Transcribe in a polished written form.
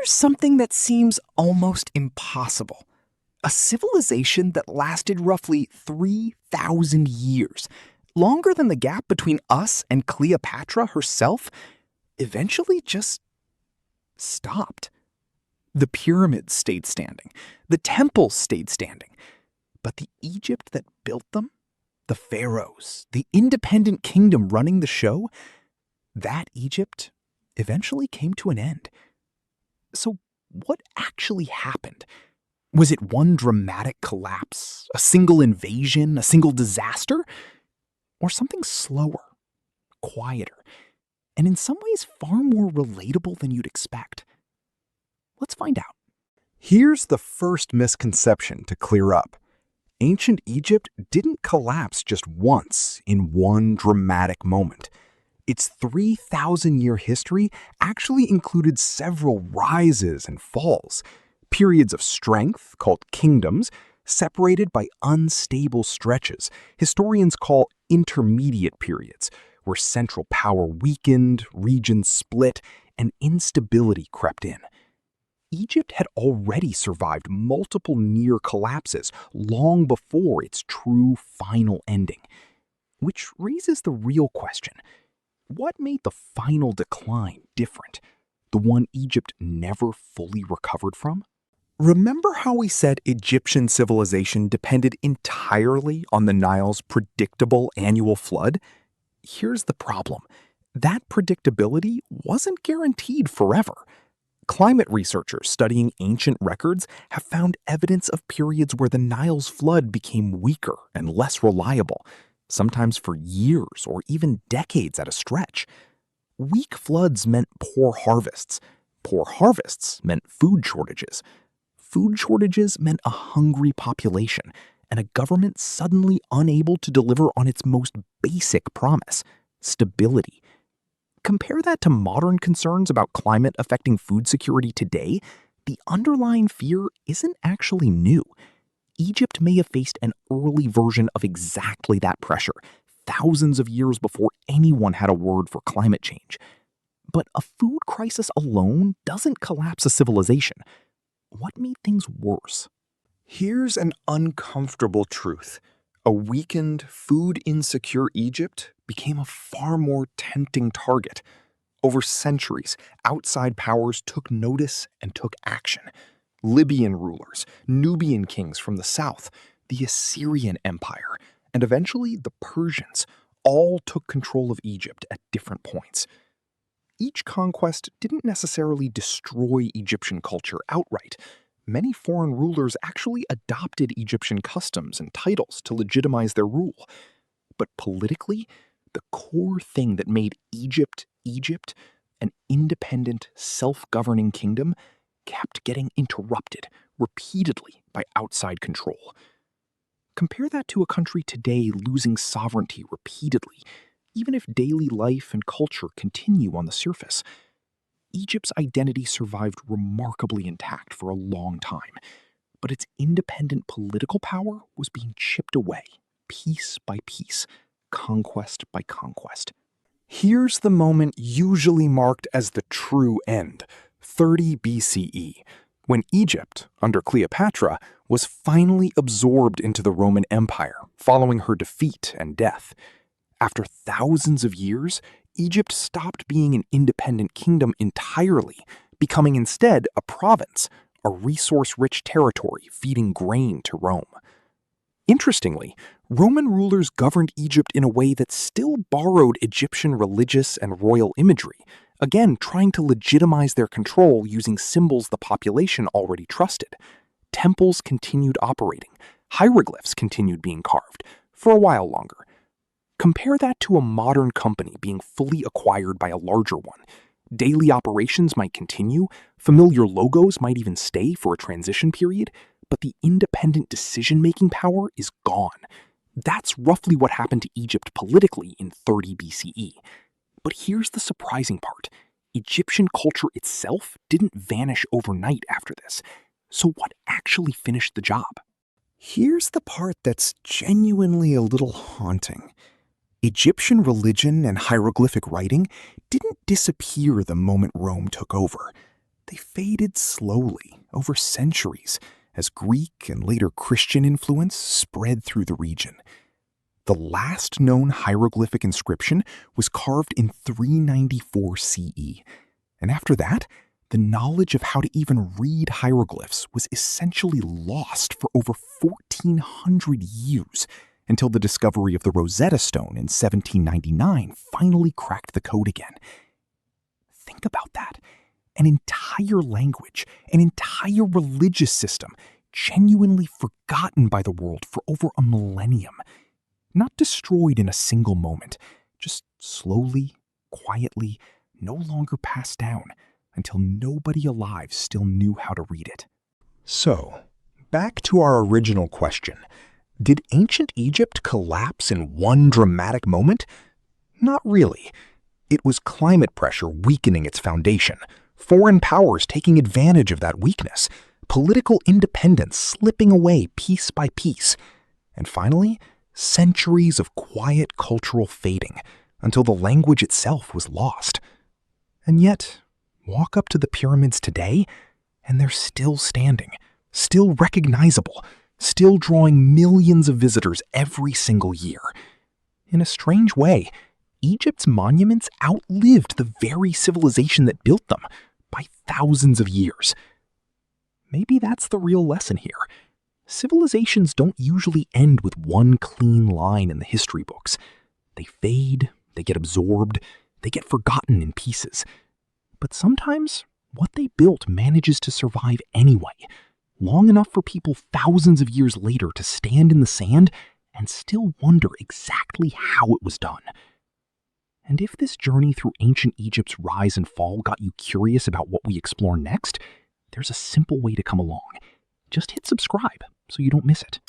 here's something that seems almost impossible. A civilization that lasted roughly 3,000 years, longer than the gap between us and Cleopatra herself, eventually just stopped. The pyramids stayed standing, the temples stayed standing, but the Egypt that built them, the pharaohs, the independent kingdom running the show, that Egypt eventually came to an end. So what actually happened? Was it one dramatic collapse, a single invasion, a single disaster? Or something slower, quieter, and in some ways far more relatable than you'd expect? Let's find out. Here's the first misconception to clear up. Ancient Egypt didn't collapse just once in one dramatic moment. Its 3,000-year history actually included several rises and falls, periods of strength, called kingdoms, separated by unstable stretches historians call intermediate periods, where central power weakened, regions split, and instability crept in. Egypt had already survived multiple near collapses long before its true final ending. Which raises the real question: what made the final decline different? The one Egypt never fully recovered from? Remember how we said Egyptian civilization depended entirely on the Nile's predictable annual flood? Here's the problem. That predictability wasn't guaranteed forever. Climate researchers studying ancient records have found evidence of periods where the Nile's flood became weaker and less reliable, sometimes for years or even decades at a stretch. Weak floods meant poor harvests. Poor harvests meant food shortages. Food shortages meant a hungry population and a government suddenly unable to deliver on its most basic promise: stability. Compare that to modern concerns about climate affecting food security today. The underlying fear isn't actually new. Egypt may have faced an early version of exactly that pressure, thousands of years before anyone had a word for climate change. But a food crisis alone doesn't collapse a civilization. What made things worse? Here's an uncomfortable truth. A weakened, food-insecure Egypt became a far more tempting target. Over centuries, outside powers took notice and took action. Libyan rulers, Nubian kings from the south, the Assyrian Empire, and eventually the Persians all took control of Egypt at different points. Each conquest didn't necessarily destroy Egyptian culture outright. Many foreign rulers actually adopted Egyptian customs and titles to legitimize their rule. But politically, the core thing that made Egypt Egypt, an independent, self-governing kingdom, kept getting interrupted repeatedly by outside control. Compare that to a country today losing sovereignty repeatedly, even if daily life and culture continue on the surface. Egypt's identity survived remarkably intact for a long time, but its independent political power was being chipped away, piece by piece, conquest by conquest. Here's the moment usually marked as the true end, 30 BCE, when Egypt, under Cleopatra, was finally absorbed into the Roman Empire following her defeat and death. After thousands of years, Egypt stopped being an independent kingdom entirely, becoming instead a province, a resource-rich territory feeding grain to Rome. Interestingly, Roman rulers governed Egypt in a way that still borrowed Egyptian religious and royal imagery, again trying to legitimize their control using symbols the population already trusted. Temples continued operating, hieroglyphs continued being carved, for a while longer. Compare that to a modern company being fully acquired by a larger one. Daily operations might continue, familiar logos might even stay for a transition period, but the independent decision-making power is gone. That's roughly what happened to Egypt politically in 30 BCE. But here's the surprising part. Egyptian culture itself didn't vanish overnight after this. So what actually finished the job? Here's the part that's genuinely a little haunting. Egyptian religion and hieroglyphic writing didn't disappear the moment Rome took over. they faded slowly over centuries as Greek and later Christian influence spread through the region. The last known hieroglyphic inscription was carved in 394 CE, and after that, the knowledge of how to even read hieroglyphs was essentially lost for over 1,400 years until the discovery of the Rosetta Stone in 1799 finally cracked the code again. Think about that. An entire language, an entire religious system, genuinely forgotten by the world for over a millennium. Not destroyed in a single moment, just slowly, quietly, no longer passed down until nobody alive still knew how to read it. So, back to our original question. Did ancient Egypt collapse in one dramatic moment? Not really. It was climate pressure weakening its foundation, foreign powers taking advantage of that weakness, political independence slipping away piece by piece, and finally, centuries of quiet cultural fading until the language itself was lost. And yet, walk up to the pyramids today, and they're still standing, still recognizable, still drawing millions of visitors every single year. In a strange way, Egypt's monuments outlived the very civilization that built them by thousands of years. Maybe that's the real lesson here. Civilizations don't usually end with one clean line in the history books. They fade, they get absorbed, they get forgotten in pieces. But sometimes, what they built manages to survive anyway, long enough for people thousands of years later to stand in the sand and still wonder exactly how it was done. And if this journey through ancient Egypt's rise and fall got you curious about what we explore next, there's a simple way to come along. Just hit subscribe so you don't miss it.